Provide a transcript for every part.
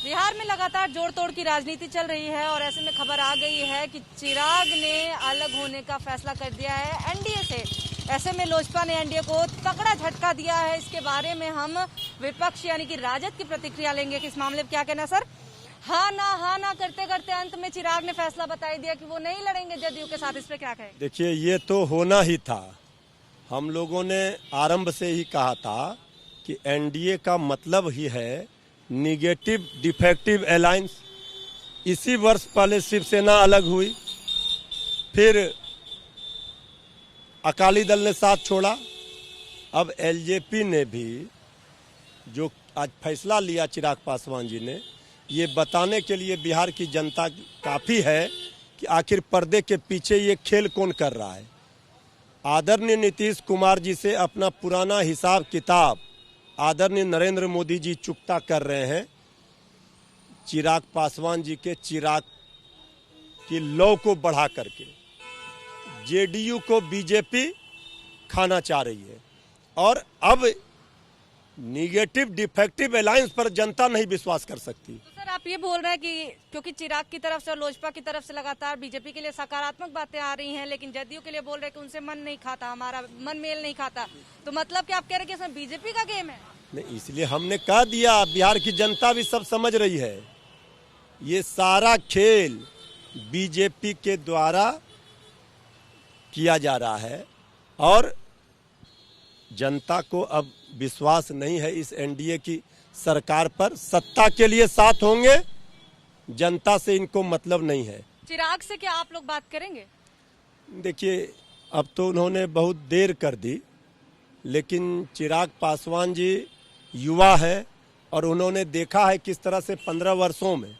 बिहार में लगातार जोड़ तोड़ की राजनीति चल रही है और ऐसे में खबर आ गई है कि चिराग ने अलग होने का फैसला कर दिया है एनडीए से। ऐसे में लोजपा ने एनडीए को तगड़ा झटका दिया है। इसके बारे में हम विपक्ष यानी कि राजद की प्रतिक्रिया लेंगे कि इस मामले में क्या कहना। सर, हाँ ना करते करते अंत में चिराग ने फैसला बता दिया कि वो नहीं लड़ेंगे जदयू के साथ। इस पे क्या कहें? देखिए, ये तो होना ही था। हम लोगों ने आरंभ से ही कहा था कि एनडीए का मतलब ही है निगेटिव डिफेक्टिव अलायंस। इसी वर्ष पहले शिवसेना अलग हुई, फिर अकाली दल ने साथ छोड़ा। अब एलजेपी ने भी जो आज फैसला लिया चिराग पासवान जी ने, ये बताने के लिए बिहार की जनता काफ़ी है कि आखिर पर्दे के पीछे ये खेल कौन कर रहा है। आदरणीय नीतीश कुमार जी से अपना पुराना हिसाब किताब आदरणीय नरेंद्र मोदी जी चुकता कर रहे हैं। चिराग पासवान जी के चिराग की लौ को बढ़ा करके जेडीयू को बीजेपी खाना चाह रही है और अब निगेटिव डिफेक्टिव अलायंस पर जनता नहीं विश्वास कर सकती। तो सर, आप ये बोल रहे हैं कि क्योंकि चिराग की तरफ से और लोजपा की तरफ से लगातार बीजेपी के लिए सकारात्मक बातें आ रही हैं, लेकिन जदयू के लिए बोल रहे हैं कि उनसे मन नहीं खाता, हमारा मन मेल नहीं खाता, तो मतलब कि आप कह रहे हैं कि इसमें बीजेपी का गेम है? नहीं, इसलिए हमने कह दिया, बिहार की जनता भी सब समझ रही है। ये सारा खेल बीजेपी के द्वारा किया जा रहा है और जनता को अब विश्वास नहीं है इस एनडीए की सरकार पर। सत्ता के लिए साथ होंगे, जनता से इनको मतलब नहीं है। चिराग से क्या आप लोग बात करेंगे? देखिए, अब तो उन्होंने बहुत देर कर दी, लेकिन चिराग पासवान जी युवा है और उन्होंने देखा है किस तरह से 15 वर्षों में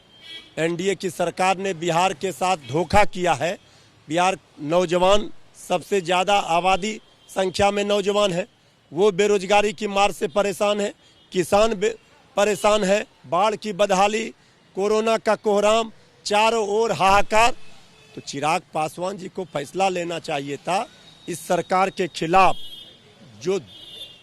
एनडीए की सरकार ने बिहार के साथ धोखा किया है। बिहार नौजवान, सबसे ज़्यादा आबादी संख्या में नौजवान है, वो बेरोजगारी की मार से परेशान है, किसान परेशान है, बाढ़ की बदहाली, कोरोना का कोहराम, चारों ओर हाहाकार। तो चिराग पासवान जी को फैसला लेना चाहिए था इस सरकार के खिलाफ। जो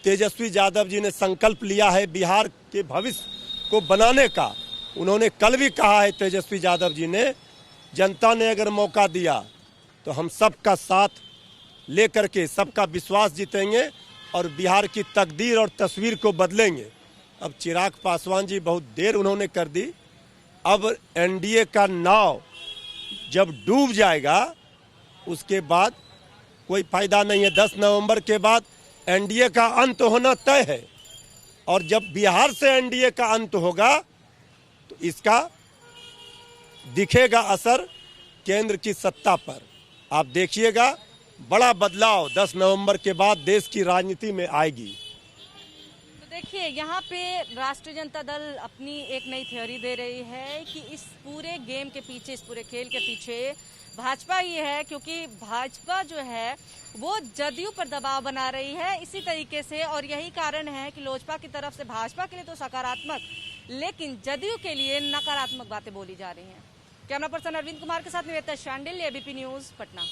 तेजस्वी यादव जी ने संकल्प लिया है बिहार के भविष्य को बनाने का, उन्होंने कल भी कहा है तेजस्वी यादव जी ने, जनता ने अगर मौका दिया तो हम सबका साथ लेकर के सबका विश्वास जीतेंगे और बिहार की तकदीर और तस्वीर को बदलेंगे। अब चिराग पासवान जी बहुत देर उन्होंने कर दी। अब एनडीए का नाव जब डूब जाएगा उसके बाद कोई फायदा नहीं है। 10 नवंबर के बाद एनडीए का अंत होना तय है और जब बिहार से एनडीए का अंत होगा तो इसका दिखेगा असर केंद्र की सत्ता पर। आप देखिएगा, बड़ा बदलाव 10 नवंबर के बाद देश की राजनीति में आएगी। तो देखिए, यहाँ पे राष्ट्रीय जनता दल अपनी एक नई थ्योरी दे रही है कि इस पूरे गेम के पीछे, इस पूरे खेल के पीछे भाजपा ही है, क्योंकि भाजपा जो है वो जदयू पर दबाव बना रही है इसी तरीके से। और यही कारण है कि लोजपा की तरफ से भाजपा के लिए तो सकारात्मक, लेकिन जदयू के लिए नकारात्मक बातें बोली जा रही हैं। कैमरा पर्सन अरविंद कुमार के साथ निवेदिता शांडिल, एबीपी न्यूज, पटना।